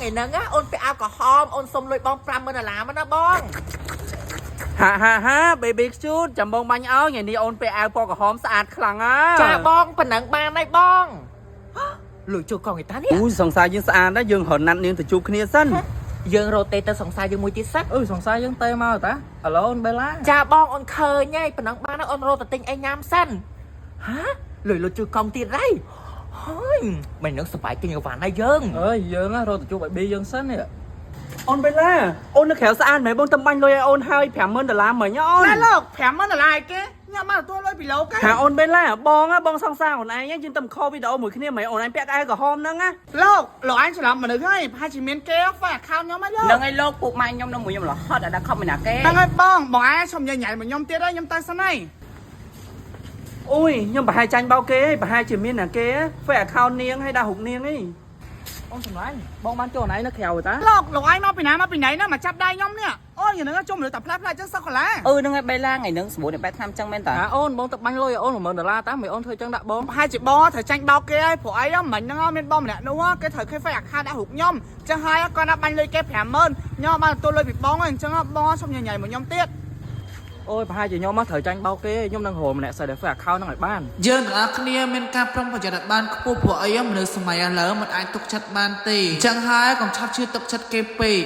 ไงนังอ่ะโอนไปเอากับหอมโอนสมเลยบองปรำมันอะไรมันนะบอง ฮ่าเบบี้ชูดจำบองบังเอาอย่างนี้โอนไปเอาปอกกับหอมสะอาดครั้งอ่ะ จ้าบองผนังบานในบองหลุยจูกองไอ้ตาเนี่ย อุ้ยสงสัยยังสะอาดนะยังหอนนัดนึงแต่จูบគ្នាសិន យើងរត់ទេទៅសង្សារយើងមួយទៀតសិន សង្សារយើងទៅមកតាឥឡូវអូនបេឡា ចាបងអូនឃើញហើយប៉ុណ្ណឹងបានអូនរត់ទៅទិញអីញ៉ាំសិនហាលុយលុយជួយកង់ទៀតហើយហើយមិននឹងសប្បាយទិញអីវ៉ាន់ហើយយើង យើងរត់ទៅជួបឲ្យប៊ីយើងសិននេះអូនបេឡាអូននៅក្រៅស្អាតមែនបងតំបាញ់លុយឲ្យអូនហើយ$50,000មិញអូន ណែលោក$50,000គេញ៉ាំមកទទួលលុយពីលោកគេ ហាអូនបេឡាបងសង្សារអូនឯងយើងទៅខលវីដេអូមួយគ្នាមែនអូនឯងពាក់កៅក្រហមហ្នឹងណា លោកអញច្រឡំមនុស្សហើយប្រហែលជាមានគេហ្វេ account ខ្ញុំហើយលោក នឹងឲ្យលោកពួកម៉ែខ្ញុំនឹងមួយខ្ញុំរហត់ដល់ខំមិនណាគេ ហ្នឹងហើយបងឯងសុំញ៉ៃញ៉ៃមកខ្ញុំទៀតហើយខ្ញុំទៅសិនហើយ អូយខ្ញុំប្រហែលចាញ់បោកគេប្រហែលជាមានណាគេហ្វេ account នាងឲ្យដាក់រូបនាងឯងអូនសម្លាញ់បងបានចូលណៃនៅក្រៅតា លោកឯងមកពីណាមកពីណៃណាមកចាប់ដៃខ្ញុំនេះអូយហ្នឹងជុំលើតែផ្លាស់ចឹងសក់កន្លា នឹងឲ្យបេឡាថ្ងៃហ្នឹងស្រួលតែបែបឆ្នាំចឹងមែនតាអូនបងទៅបាញ់លុយឲ្យអូន$1,000តាមិនអូនធ្វើចឹងដាក់បង ប្រហែលជាបងត្រូវចាញ់បោកគេហើយព្រោះអីមិញហ្នឹងមានបងម្នាក់នោះគេត្រូវគេហ្វេ account ដាក់រូបខ្ញុំចឹងហើយគាត់ណាបាញ់លុយគេ$50,000ខ្ញុំបានទទួលលុយពីបងហើយអញ្ចឹងបងសុំញ៉ៃញ៉ៃមកខ្ញុំទៀត អូយប្រហែលជាខ្ញុំមកត្រូវចាញ់បោកគេខ្ញុំនឹងរមម្នាក់សិតតែ account ហ្នឹងឲ្យបាន យើងទាំងអស់គ្នាមានការប្រុងប្រយ័ត្នបានខ្ពស់ព្រោះអីមនុស្សសម័យឥឡូវមិនអាចទុកចិត្តបានទេអញ្ចឹងហើយកុំឆាប់ជឿទុកចិត្តគេពេក